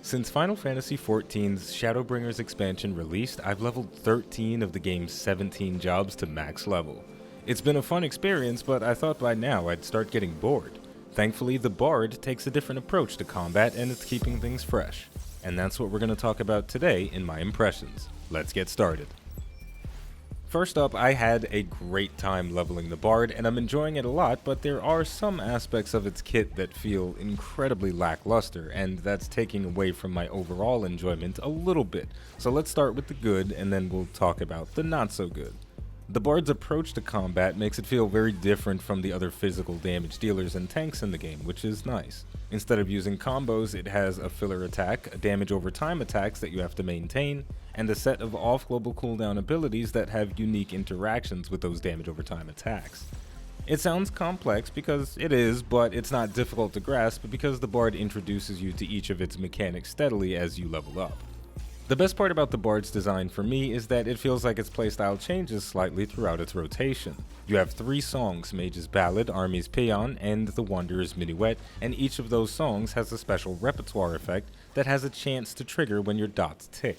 Since Final Fantasy XIV's Shadowbringers expansion released, I've leveled 13 of the game's 17 jobs to max level. It's been a fun experience, but I thought by now I'd start getting bored. Thankfully, the BARD takes a different approach to combat and it's keeping things fresh. And that's what we're going to talk about today in my impressions. Let's get started. First up, I had a great time leveling the BARD, and I'm enjoying it a lot, but there are some aspects of its kit that feel incredibly lackluster, and that's taking away from my overall enjoyment a little bit. So let's start with the good, and then we'll talk about the not so good. The BARD's approach to combat makes it feel very different from the other physical damage dealers and tanks in the game, which is nice. Instead of using combos, it has a filler attack, damage over time attacks that you have to maintain, and a set of off-global cooldown abilities that have unique interactions with those damage over time attacks. It sounds complex because it is, but it's not difficult to grasp because the BARD introduces you to each of its mechanics steadily as you level up. The best part about the BARD's design for me is that it feels like its playstyle changes slightly throughout its rotation. You have 3 songs, Mage's Ballad, Army's Paean, and The Wanderer's Minuet, and each of those songs has a special repertoire effect that has a chance to trigger when your dots tick.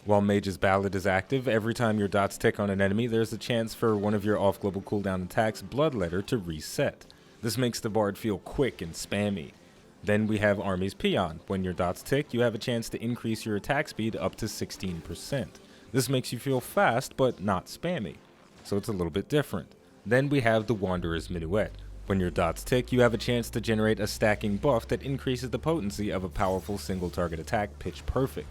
While Mage's Ballad is active, every time your dots tick on an enemy, there's a chance for one of your off-global cooldown attacks, Bloodletter, to reset. This makes the BARD feel quick and spammy. Then we have Army's Paean. When your dots tick, you have a chance to increase your attack speed up to 16%. This makes you feel fast, but not spammy, so it's a little bit different. Then we have the Wanderer's Minuet. When your dots tick, you have a chance to generate a stacking buff that increases the potency of a powerful single target attack, Pitch Perfect.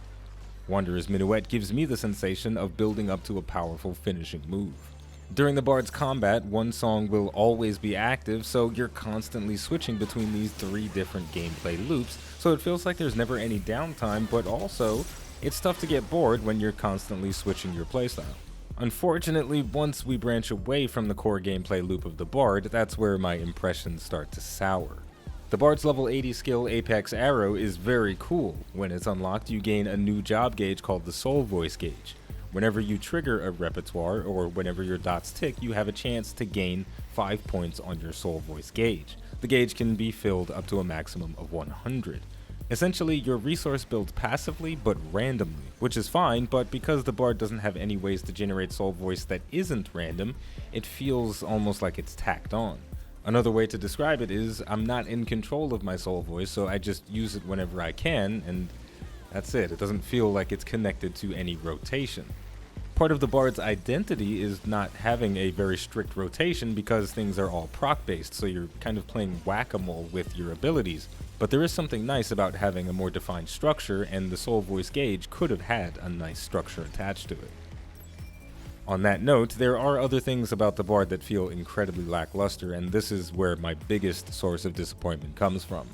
Wanderer's Minuet gives me the sensation of building up to a powerful finishing move. During the BARD's combat, one song will always be active, so you're constantly switching between these 3 different gameplay loops, so it feels like there's never any downtime, but also, it's tough to get bored when you're constantly switching your playstyle. Unfortunately, once we branch away from the core gameplay loop of the BARD, that's where my impressions start to sour. The BARD's level 80 skill Apex Arrow is very cool. When it's unlocked, you gain a new job gauge called the Soul Voice gauge. Whenever you trigger a repertoire, or whenever your dots tick, you have a chance to gain 5 points on your Soul Voice gauge. The gauge can be filled up to a maximum of 100. Essentially, your resource builds passively but randomly, which is fine, but because the BARD doesn't have any ways to generate Soul Voice that isn't random, it feels almost like it's tacked on. Another way to describe it is, I'm not in control of my Soul Voice, so I just use it whenever I can, and that's it. It doesn't feel like it's connected to any rotation. Part of the BARD's identity is not having a very strict rotation because things are all proc-based, so you're kind of playing whack-a-mole with your abilities. But there is something nice about having a more defined structure, and the Soul Voice gauge could have had a nice structure attached to it. On that note, there are other things about the BARD that feel incredibly lackluster, and this is where my biggest source of disappointment comes from.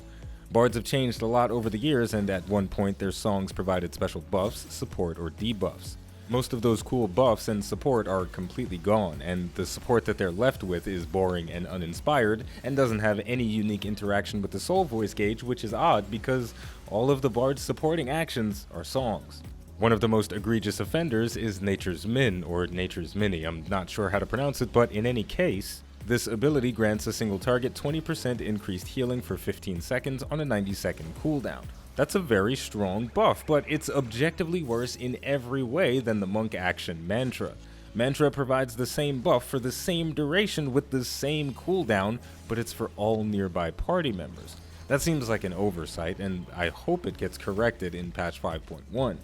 BARDs have changed a lot over the years, and at one point their songs provided special buffs, support, or debuffs. Most of those cool buffs and support are completely gone, and the support that they're left with is boring and uninspired, and doesn't have any unique interaction with the Soul Voice gauge, which is odd because all of the BARD's supporting actions are songs. One of the most egregious offenders is Nature's Min, or Nature's Mini. I'm not sure how to pronounce it, but in any case, this ability grants a single target 20% increased healing for 15 seconds on a 90-second cooldown. That's a very strong buff, but it's objectively worse in every way than the Monk Action Mantra. Mantra provides the same buff for the same duration with the same cooldown, but it's for all nearby party members. That seems like an oversight, and I hope it gets corrected in patch 5.1.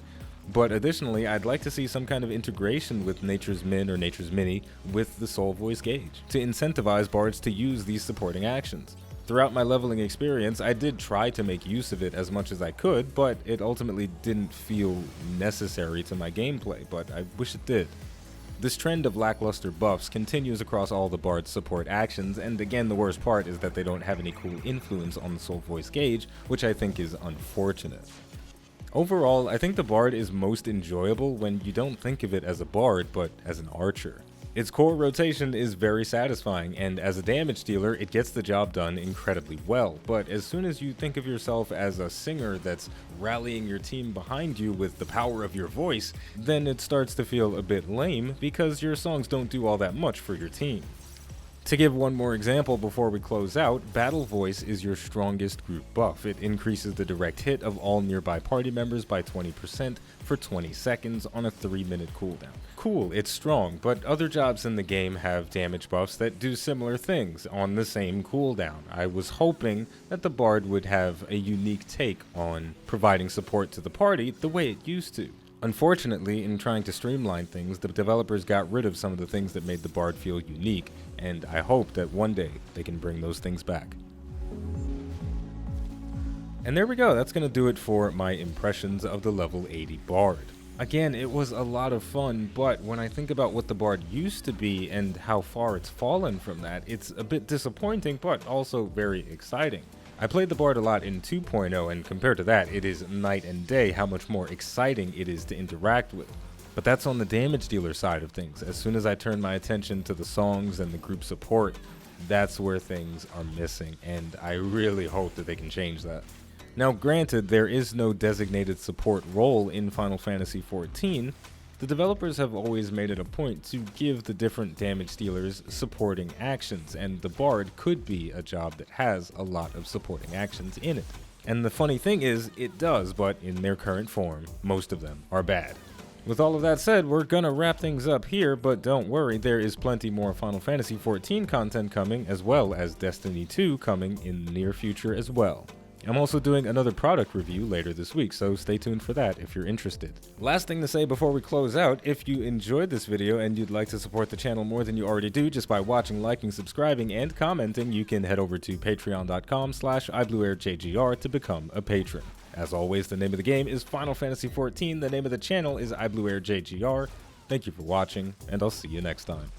But additionally, I'd like to see some kind of integration with Nature's Min or Nature's Mini with the Soul Voice gauge to incentivize BARDs to use these supporting actions. Throughout my leveling experience, I did try to make use of it as much as I could, but it ultimately didn't feel necessary to my gameplay, but I wish it did. This trend of lackluster buffs continues across all the BARD's support actions, and again the worst part is that they don't have any cool influence on the Soul Voice gauge, which I think is unfortunate. Overall, I think the BARD is most enjoyable when you don't think of it as a BARD, but as an archer. Its core rotation is very satisfying, and as a damage dealer, it gets the job done incredibly well, but as soon as you think of yourself as a singer that's rallying your team behind you with the power of your voice, then it starts to feel a bit lame because your songs don't do all that much for your team. To give one more example before we close out, Battle Voice is your strongest group buff. It increases the direct hit of all nearby party members by 20% for 20 seconds on a 3-minute cooldown. Cool, it's strong, but other jobs in the game have damage buffs that do similar things on the same cooldown. I was hoping that the BARD would have a unique take on providing support to the party the way it used to. Unfortunately, in trying to streamline things, the developers got rid of some of the things that made the BARD feel unique, and I hope that one day they can bring those things back. And there we go, that's going to do it for my impressions of the level 80 BARD. Again, it was a lot of fun, but when I think about what the BARD used to be and how far it's fallen from that, it's a bit disappointing, but also very exciting. I played the BARD a lot in 2.0, and compared to that, it is night and day how much more exciting it is to interact with. But that's on the damage dealer side of things. As soon as I turn my attention to the songs and the group support, that's where things are missing, and I really hope that they can change that. Now granted, there is no designated support role in Final Fantasy XIV, the developers have always made it a point to give the different damage dealers supporting actions, and the BARD could be a job that has a lot of supporting actions in it. And the funny thing is, it does, but in their current form, most of them are bad. With all of that said, we're gonna wrap things up here, but don't worry, there is plenty more Final Fantasy XIV content coming, as well as Destiny 2 coming in the near future as well. I'm also doing another product review later this week, so stay tuned for that if you're interested. Last thing to say before we close out, if you enjoyed this video and you'd like to support the channel more than you already do just by watching, liking, subscribing, and commenting, you can head over to patreon.com/iBluairJgR to become a patron. As always, the name of the game is Final Fantasy XIV, the name of the channel is iBluairJgR. Thank you for watching, and I'll see you next time.